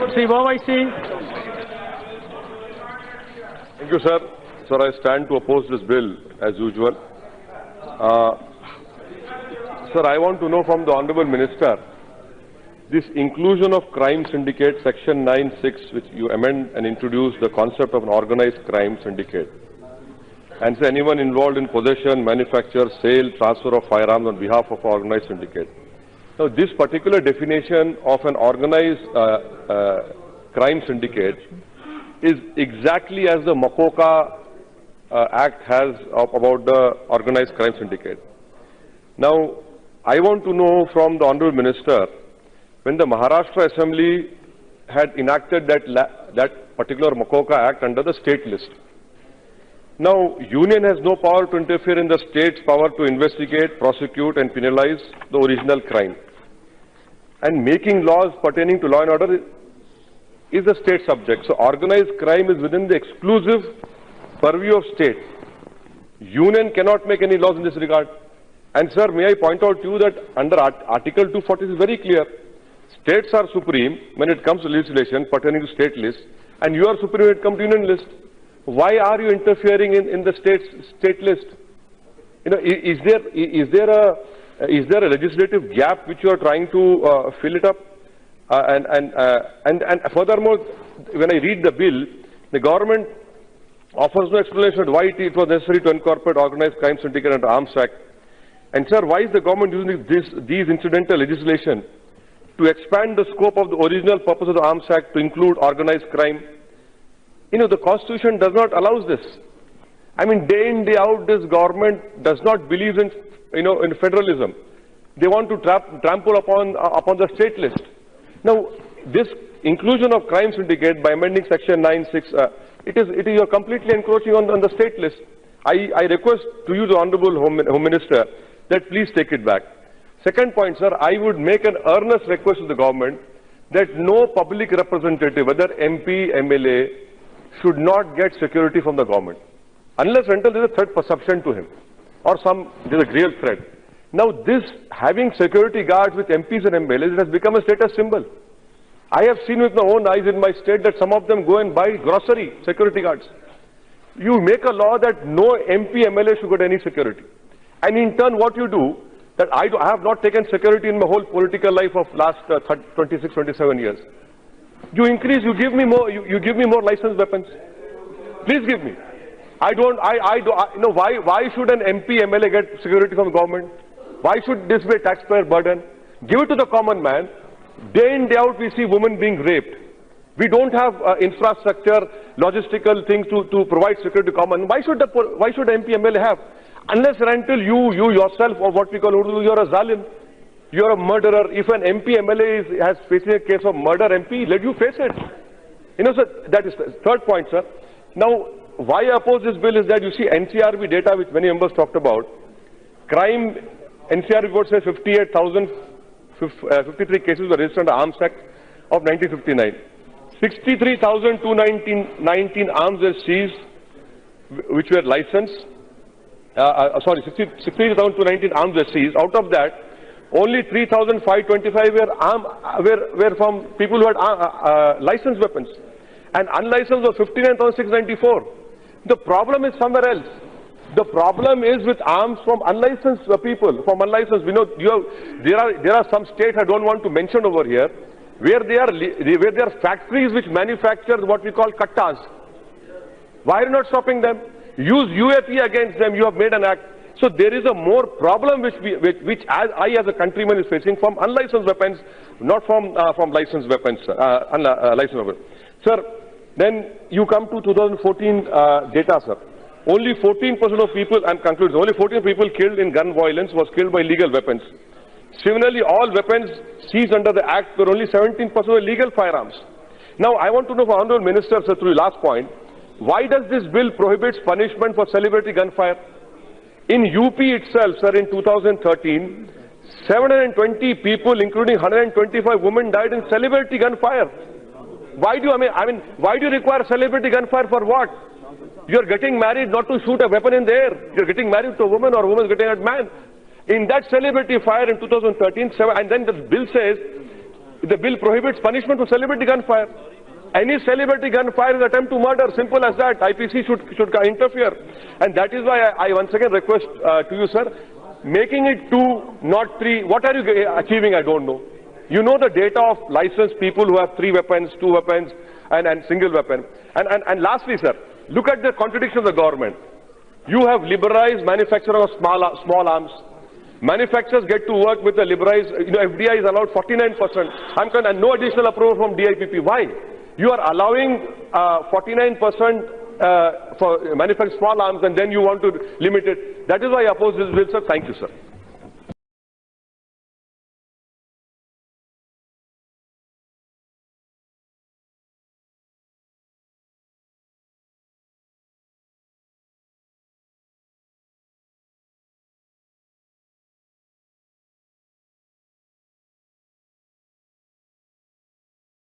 Sri Owaisi. Thank you, sir. Sir, I stand to oppose this bill as usual. Sir, I want to know from the Honourable Minister, this inclusion of crime syndicate, section 9(6), which you amend and introduce the concept of an organized crime syndicate. And say anyone involved in possession, manufacture, sale, transfer of firearms on behalf of an organized syndicate. Now, this particular definition of an organized crime syndicate is exactly as the Makoka Act has about the organized crime syndicate. Now, I want to know from the Honourable Minister, when the Maharashtra Assembly had enacted that particular Makoka Act under the state list. Now, Union has no power to interfere in the state's power to investigate, prosecute and penalize the original crime. And making laws pertaining to law and order is a state subject. So, organized crime is within the exclusive purview of state. Union cannot make any laws in this regard. And sir, may I point out to you that under Article 240 is very clear. States are supreme when it comes to legislation pertaining to state list, and you are supreme when it comes to union list. Why are you interfering in the state list? You know, is there a legislative gap which you are trying to fill it up? And furthermore, when I read the bill, the government offers no explanation why it was necessary to incorporate organized crime syndicate under Arms Act. And sir, why is the government using these incidental legislation to expand the scope of the original purpose of the Arms Act to include organized crime? You know, the Constitution does not allow this. I mean, day in, day out, this government does not believe in, in federalism. They want to trample upon the state list. Now, this inclusion of crime syndicate by amending section 9(6), you are completely encroaching on the state list. I request to you, the Honourable Home Minister, that please take it back. Second point, sir, I would make an earnest request to the government that no public representative, whether MP, MLA, should not get security from the government, unless until there is a threat perception to him, or there is a real threat. Now, this having security guards with MPs and MLAs, it has become a status symbol. I have seen with my own eyes in my state that some of them go and buy grocery security guards. You make a law that no MP, MLA should get any security. And in turn, what you do, that I have not taken security in my whole political life of last 26, 27 years. You give me more licensed weapons. Please give me. Why should an MP, MLA get security from the government? Why should this be a taxpayer burden? Give it to the common man. Day in, day out, we see women being raped. We don't have infrastructure, logistical things to provide security to common. Why should MP, MLA have? Unless and until you yourself, or what we call Urdu, you are a zalim, you are a murderer. If an MP, MLA has facing a case of murder, MP, let you face it. Sir, that is the third point, sir. Now, why I oppose this bill is that you see NCRB data, which many members talked about. Crime, NCRB report says 53 cases were registered under Arms Act of 1959. 63,219 arms were seized, which were licensed. 63,219 arms were seized. Out of that, only 3,525 were from people who had licensed weapons, and unlicensed were 59,694. The problem is somewhere else. The problem is with arms from unlicensed people. From unlicensed, we know there are some states I don't want to mention over here, where there are factories which manufacture what we call kattas. Why are you not stopping them? Use UAP against them. You have made an act. So there is a more problem which I as a countryman is facing from unlicensed weapons, not from licensed weapons. Licensed weapons. Sir, then you come to 2014 data, sir. Only 14% of people, I'm concluding, only 14 people killed in gun violence was killed by legal weapons. Similarly, all weapons seized under the Act were only 17% were legal firearms. Now, I want to know from Honourable Minister, sir, through your last point, why does this bill prohibit punishment for celebrity gunfire? In UP itself, sir, in 2013, 720 people, including 125 women, died in celebrity gunfire. Why do you require celebrity gunfire for what? You are getting married not to shoot a weapon in the air. You are getting married to a woman, or a woman is getting a man. In that celebrity fire in 2013, and then the bill says The bill prohibits punishment for celebrity gunfire. Any celebrity gunfire is attempt to murder. Simple as that. IPC should interfere. And that is why I once again request to you, sir, making it 2, not 3. What are you achieving? I don't know. You know the data of licensed people who have 3 weapons, 2 weapons, and single weapon. And lastly, sir, look at the contradiction of the government. You have liberalized manufacturing of small arms. Manufacturers get to work with the liberalized, FDI is allowed 49%. And no additional approval from DIPP. Why? You are allowing 49% for manufacturing small arms, and then you want to limit it. That is why I oppose this bill, sir. Thank you, sir.